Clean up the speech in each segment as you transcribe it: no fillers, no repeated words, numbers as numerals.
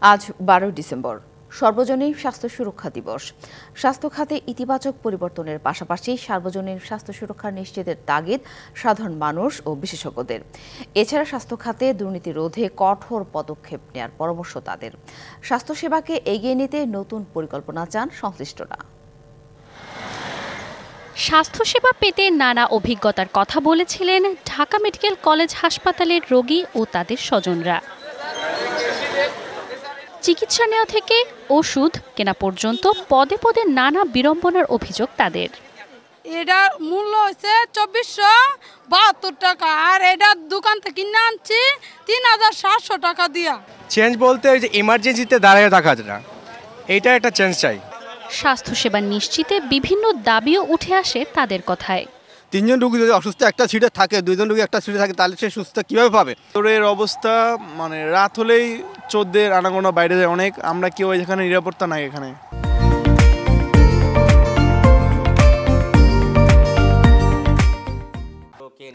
আজ 12 ডিসেম্বর সর্বজনীন স্বাস্থ্য সুরক্ষা দিবস। স্বাস্থ্য খাতে ইতিবাচক পরিবর্তনের পাশাপাশি সার্বজনীন স্বাস্থ্য সুরক্ষা নিশ্চিতের তাগিদ সাধারণ মানুষ ও বিশেষজ্ঞদের। এছাড়া স্বাস্থ্য খাতে দুর্নীতি রোধে কঠোর পদক্ষেপ নেওয়ার পরামর্শ তাদের। স্বাস্থ্যসেবাকে এগিয়ে নিতে নতুন পরিকল্পনা চান সংশ্লিষ্টরা। স্বাস্থ্যসেবা পেতে নানা অভিজ্ঞতার কথা বলেছিলেন ঢাকা মেডিকেল কলেজ হাসপাতালের রোগী ও তাদের স্বজনরা। চিকিৎসা নেওয়া থেকে ওষুধ কেনা পর্যন্ত পদে পদে নানা বিড়ম্বনার অভিযোগ তাদের। এটার মূল্য হচ্ছে 2472 টাকা, আর এটা দোকান থেকে কিনে আনছি 3700 টাকা দিয়া। চেঞ্জ বলতে ওই যে ইমার্জেন্সিতে দাঁড়িয়ে থাকা যায় না, এইটা একটা চেঞ্জ চাই। স্বাস্থ্যসেবা নিশ্চিতে বিভিন্ন দাবিও উঠে আসে তাদের কথায়। 3 জন রোগী যদি অসুস্থ একটা সিটে থাকে, 2 জন রোগী একটা সিটে থাকে, তাহলে সে সুস্থ কিভাবে পাবে? তোরের অবস্থা মানে রাত হলেই 14 আনাগোনা বাইরে যায় অনেক, আমরা কেউ এখানে নিরাপত্তা নাই এখানে।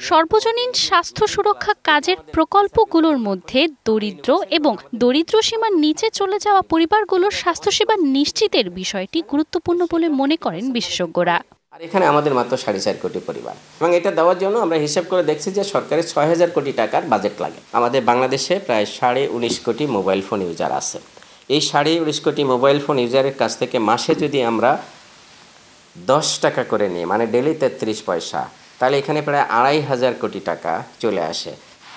সর্বজনীন স্বাস্থ্য সুরক্ষা কাজের প্রকল্পগুলোর মধ্যে দরিদ্র এবং দরিদ্র সীমার নিচে চলে যাওয়া পরিবারগুলোর স্বাস্থ্যসেবা নিশ্চিতের বিষয়টি গুরুত্বপূর্ণ বলে মনে করেন বিশেষজ্ঞরা। আর এখানে আমাদের মাত্র 4.5 কোটি পরিবার, এবং এটা দেওয়ার জন্য আমরা হিসাব করে দেখছি যে সরকারের 6000 কোটি টাকার বাজেট লাগে। আমাদের বাংলাদেশে প্রায় 19.5 কোটি মোবাইল ফোন ইউজার আছে। এই 19.5 কোটি মোবাইল ফোন ইউজারের কাছ থেকে মাসে যদি আমরা 10 টাকা করে নিই, মানে ডেলি 33 পয়সা, তাহলে এখানে প্রায় 2500 কোটি টাকা চলে আসে।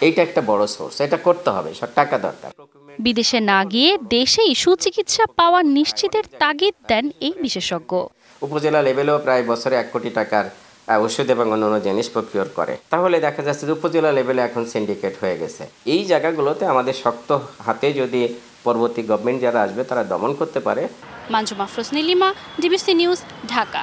এইটা একটা বড় সোর্স, এটা করতে হবে, সব টাকা দরকার। বিদেশে না গিয়ে দেশেই সুচিকিৎসা পাওয়া নিশ্চিতের তাগিদ দেন এই বিশেষজ্ঞ। উপজেলা লেভেলেও প্রায় বছরে 1 কোটি টাকার ওষুধ এবং অন্যান্য জিনিস প্রকিউর করে। তাহলে দেখা যাচ্ছে যে উপজেলা লেভেলে এখন সিন্ডিকেট হয়ে গেছে। এই জায়গাগুলোতে আমাদের শক্ত হাতে যদি পরবর্তী গভর্নমেন্ট যারা আসবে তারা দমন করতে পারে। Manjuma Afroz Nilima, DBC news, Dhaka.